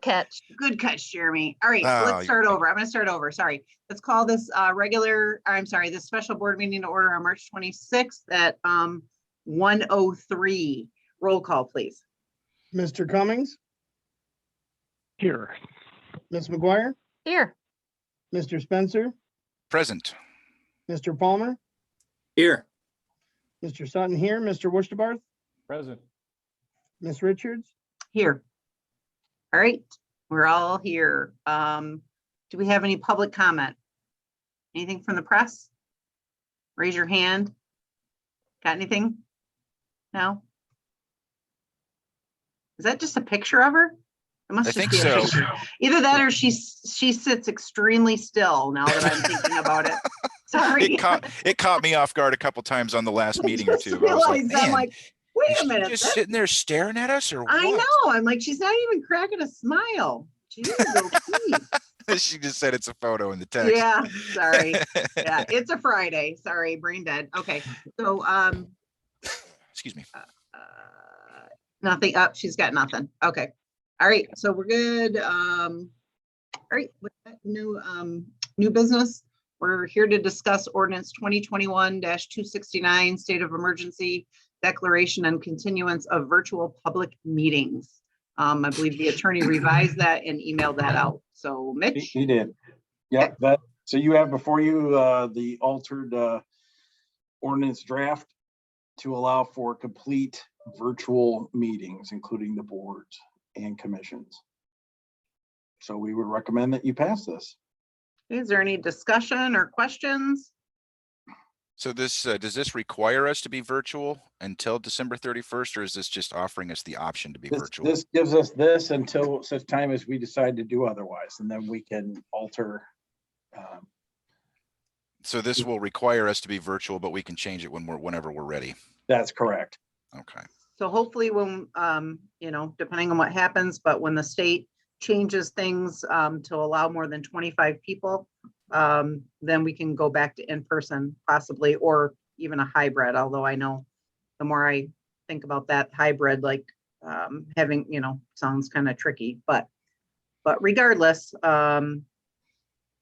catch. Good catch, Jeremy. All right, Oh, let's start you're over. I'm going to start over. Sorry. Let's call this this special board meeting to order on March 26th at 1:03. Roll call, please. Mr. Cummings, Here. Ms. McGuire, Here. Mr. Spencer, present. Mr. Palmer, Here. Mr. Sutton here, Mr. Wurstabarth, Present. Ms. Richards. Here. All right, we're all here. Do we have any public comment? Anything from the press? Raise your hand. Got anything? No? Is that just a picture of her? It must I just think be a so. picture. Either that or she sits extremely still now that I'm thinking about it. Sorry. It caught me off guard a couple times on the last meeting or just two. I was like, realized, I'm man, like, wait is a she minute. just that's- sitting there staring at us or I what? know. I'm like, she's not even cracking a smile. Jeez, okay. She just said it's a photo in the text. Yeah, sorry. Yeah, it's a Friday. Sorry, brain dead. Okay, so Excuse me. nothing up. She's got nothing. Okay. All right, so we're good. All right, with that new business, we're here to discuss ordinance 2021-269, state of emergency declaration and continuance of virtual public meetings. I believe the attorney revised that and emailed that out. So Mitch? He did. Yeah, so you have before you the altered ordinance draft to allow for complete virtual meetings, including the boards and commissions. So we would recommend that you pass this. Is there any discussion or questions? So this, does this require us to be virtual until December 31st, or is this just offering us the option to be virtual? This gives us this until such time as we decide to do otherwise, and then we can alter. So this will require us to be virtual, but we can change it whenever we're ready. That's correct. Okay. So hopefully when, depending on what happens, but when the state changes things to allow more than 25 people, then we can go back to in-person possibly, or even a hybrid. Although I know the more I think about that hybrid, like having, sounds kind of tricky, but regardless,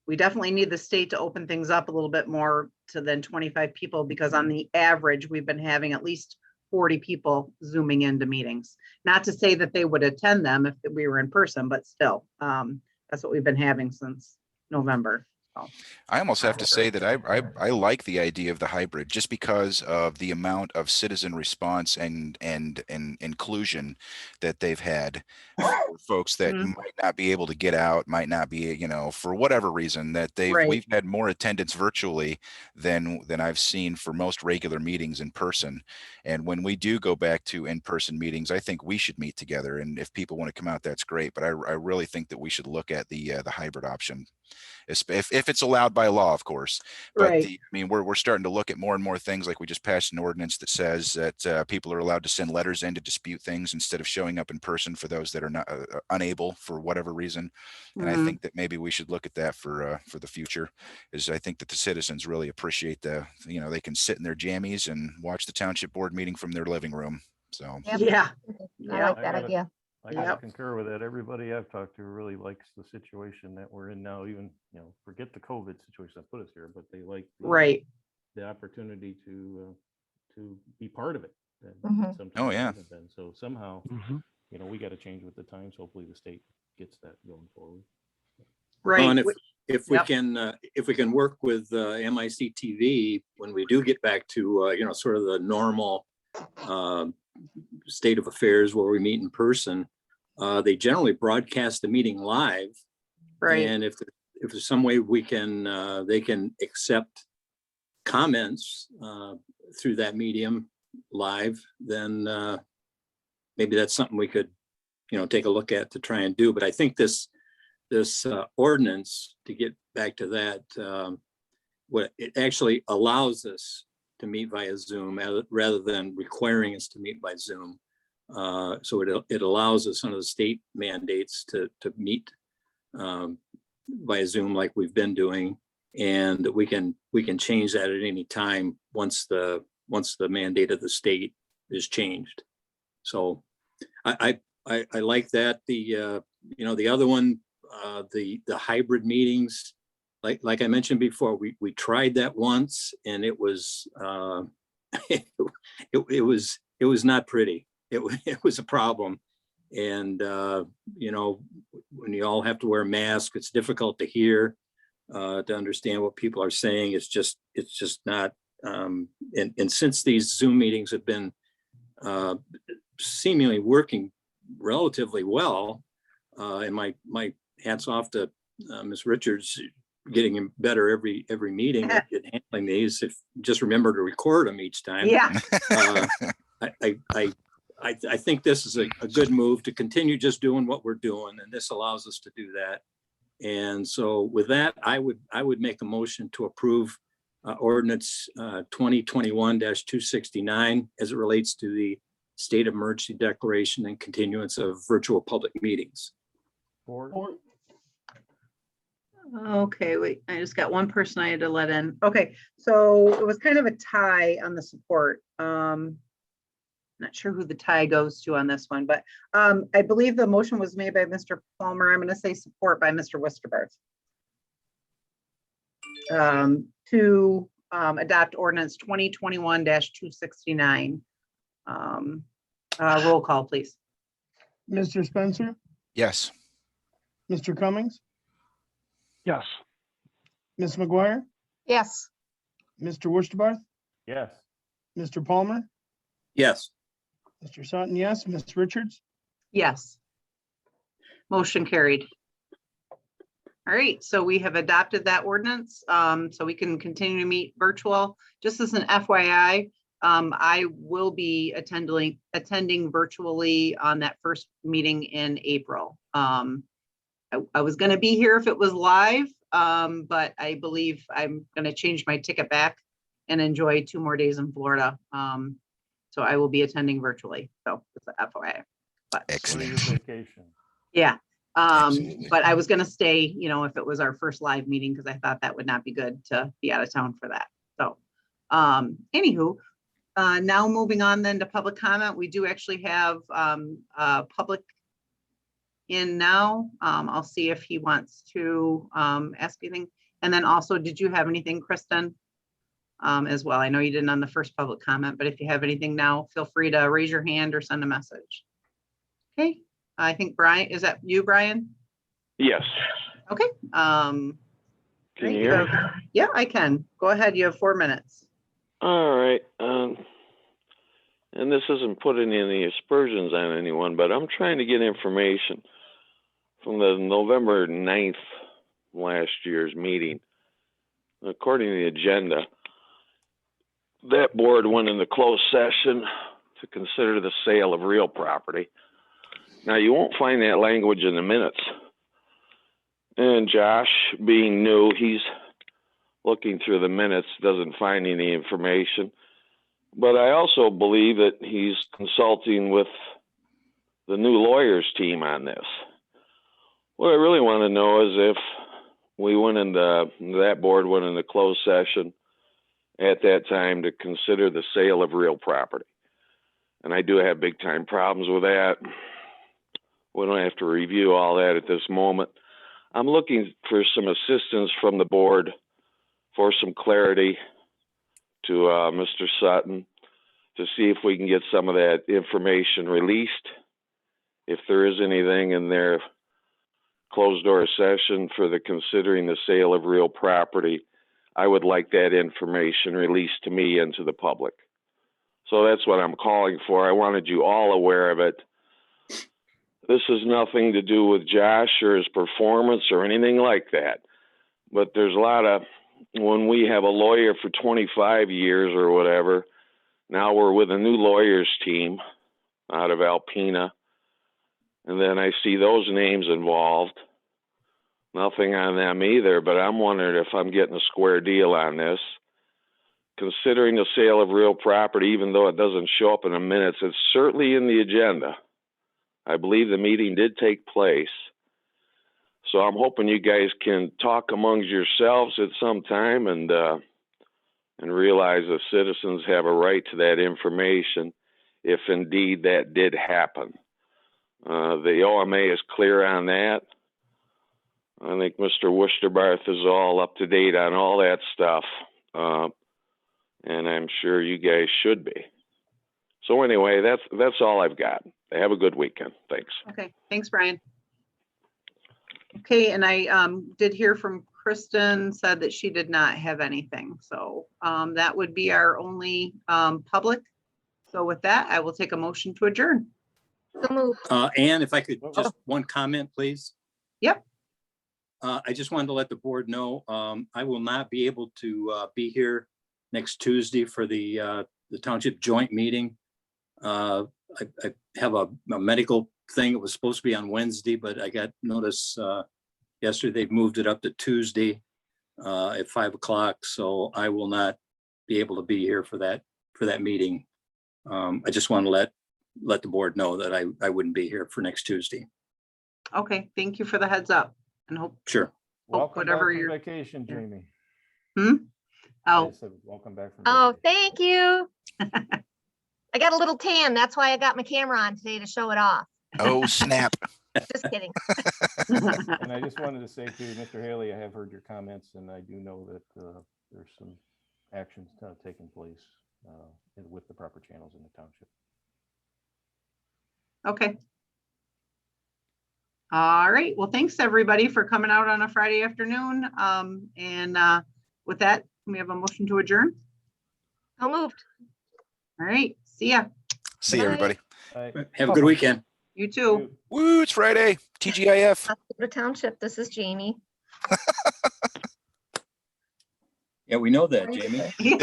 we definitely need the state to open things up a little bit more to than 25 people, because on the average, we've been having at least 40 people zooming into meetings. Not to say that they would attend them if we were in person, but still, that's what we've been having since November. So. I almost have to say that I like the idea of the hybrid, just because of the amount of citizen response and inclusion that they've had for folks that might not be able to get out, might not be, for whatever reason, that we've had more attendance virtually than I've seen for most regular meetings in person. And when we do go back to in-person meetings, I think we should meet together. And if people want to come out, that's great. But I really think that we should look at the hybrid option. If it's allowed by law, of course. But we're starting to look at more and more things. Like we just passed an ordinance that says that people are allowed to send letters in to dispute things instead of showing up in person for those that are not unable for whatever reason. And I think that maybe we should look at that for the future. I think that the citizens really appreciate they can sit in their jammies and watch the township board meeting from their living room. So Yeah, I like that idea. I gotta concur with that. Everybody I've talked to really likes the situation that we're in now. Even, forget the COVID situation that put us here, but they like the opportunity to be part of it. Oh yeah. So somehow, we got to change with the times. Hopefully the state gets that going forward. Right. And if we can work with MICTV when we do get back to sort of the normal state of affairs where we meet in person, they generally broadcast the meeting live. Right. And if there's some way we can, they can accept comments through that medium live, then maybe that's something we could, take a look at to try and do. But I think this ordinance, to get back to that, what it actually allows us to meet via Zoom rather than requiring us to meet by Zoom. So it allows us under the state mandates to meet via Zoom like we've been doing, and we can change that at any time once the mandate of the state is changed. So I like that. the other one, the hybrid meetings, like I mentioned before, we tried that once and it was, it was not pretty. It was a problem. And, when you all have to wear masks, it's difficult to hear, to understand what people are saying. It's just not, and since these Zoom meetings have been seemingly working relatively well, and my hats off to Ms. Richards, getting him better every meeting at handling these. If just remember to record them each time. Yeah. I think this is a good move to continue just doing what we're doing, and this allows us to do that. And so with that, I would make a motion to approve ordinance 2021-269 as it relates to the state of emergency declaration and continuance of virtual public meetings. Okay, wait, I just got one person I had to let in. Okay, so it was kind of a tie on the support. Not sure who the tie goes to on this one, but I believe the motion was made by Mr. Palmer. I'm going to say support by Mr. Westerbarth. To adopt ordinance 2021-269. Roll call, please. Mr. Spencer, Yes. Mr. Cummings, Yes. Ms. McGuire, yes, Mr. Wurstabarth, Yes. Mr. Palmer, Yes. Mr. Sutton, yes, Ms. Richards, Yes. Motion carried. All right, so we have adopted that ordinance, so we can continue to meet virtual. Just as an FYI, I will be attending virtually on that first meeting in April. I was going to be here if it was live, but I believe I'm going to change my ticket back and enjoy 2 more days in Florida. So I will be attending virtually. So it's an FYI. But Excellent. Vacation. yeah, Absolutely. but I was going to stay, if it was our first live meeting, because I thought that would not be good to be out of town for that. So anywho, now moving on then to public comment. We do actually have public in now. I'll see if he wants to ask anything. And then also, did you have anything, Kristen, as well? I know you didn't on the first public comment, but if you have anything now, feel free to raise your hand or send a message. Okay, I think Brian, is that you, Brian? Yes. Okay. Can Great. you hear me? Yeah, I can. Go ahead. You have 4 minutes. All right. And this isn't putting any aspersions on anyone, but I'm trying to get information from the November 9th last year's meeting. According to the agenda, that board went into closed session to consider the sale of real property. Now, you won't find that language in the minutes. And Josh, being new, he's looking through the minutes, doesn't find any information. But I also believe that he's consulting with the new lawyers team on this. What I really want to know is if we that board went into closed session at that time to consider the sale of real property. And I do have big time problems with that. We don't have to review all that at this moment. I'm looking for some assistance from the board for some clarity to Mr. Sutton to see if we can get some of that information released. If there is anything in their closed door session for the considering the sale of real property, I would like that information released to me and to the public. So that's what I'm calling for. I wanted you all aware of it. This has nothing to do with Josh or his performance or anything like that. But there's a lot of, when we have a lawyer for 25 years or whatever, now we're with a new lawyers team out of Alpena. And then I see those names involved. Nothing on them either, but I'm wondering if I'm getting a square deal on this. Considering the sale of real property, even though it doesn't show up in the minutes, it's certainly in the agenda. I believe the meeting did take place. So I'm hoping you guys can talk amongst yourselves at some time and realize the citizens have a right to that information if indeed that did happen. The OMA is clear on that. I think Mr. Worcesterbarth is all up to date on all that stuff. And I'm sure you guys should be. So anyway, that's all I've got. Have a good weekend. Thanks. Okay, thanks, Brian. Okay, and I did hear from Kristen, said that she did not have anything. So that would be our only public. So with that, I will take a motion to adjourn. So moved. And if I could, Oh. just one comment, please. Yep. I just wanted to let the board know, I will not be able to be here next Tuesday for the township joint meeting. I have a medical thing. It was supposed to be on Wednesday, but I got notice yesterday they've moved it up to Tuesday at 5 o'clock. So I will not be able to be here for that meeting. I just want to let the board know that I wouldn't be here for next Tuesday. Okay, thank you for the heads up and hope. Sure. Welcome back whatever from you're- vacation, Jamie. I Oh, said, welcome back from. Oh, vacation. thank you. I got a little tan. That's why I got my camera on today to show it off. Oh, snap. Just kidding. And I just wanted to say to Mr. Haley, I have heard your comments and I do know that there's some actions taking place with the proper channels in the township. okay. All right, well, thanks everybody for coming out on a Friday afternoon. And with that, we have a motion to adjourn. So moved. All right, see ya. See you, Bye. everybody. All right. Have a good weekend. You too. Woo, it's Friday. TGIF. Oscoda Township, this is Jamie. Yeah, we know that, Jamie. Yeah.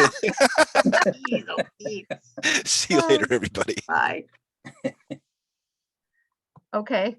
Jeez, oh, jeez. See you later, everybody. Bye. Okay.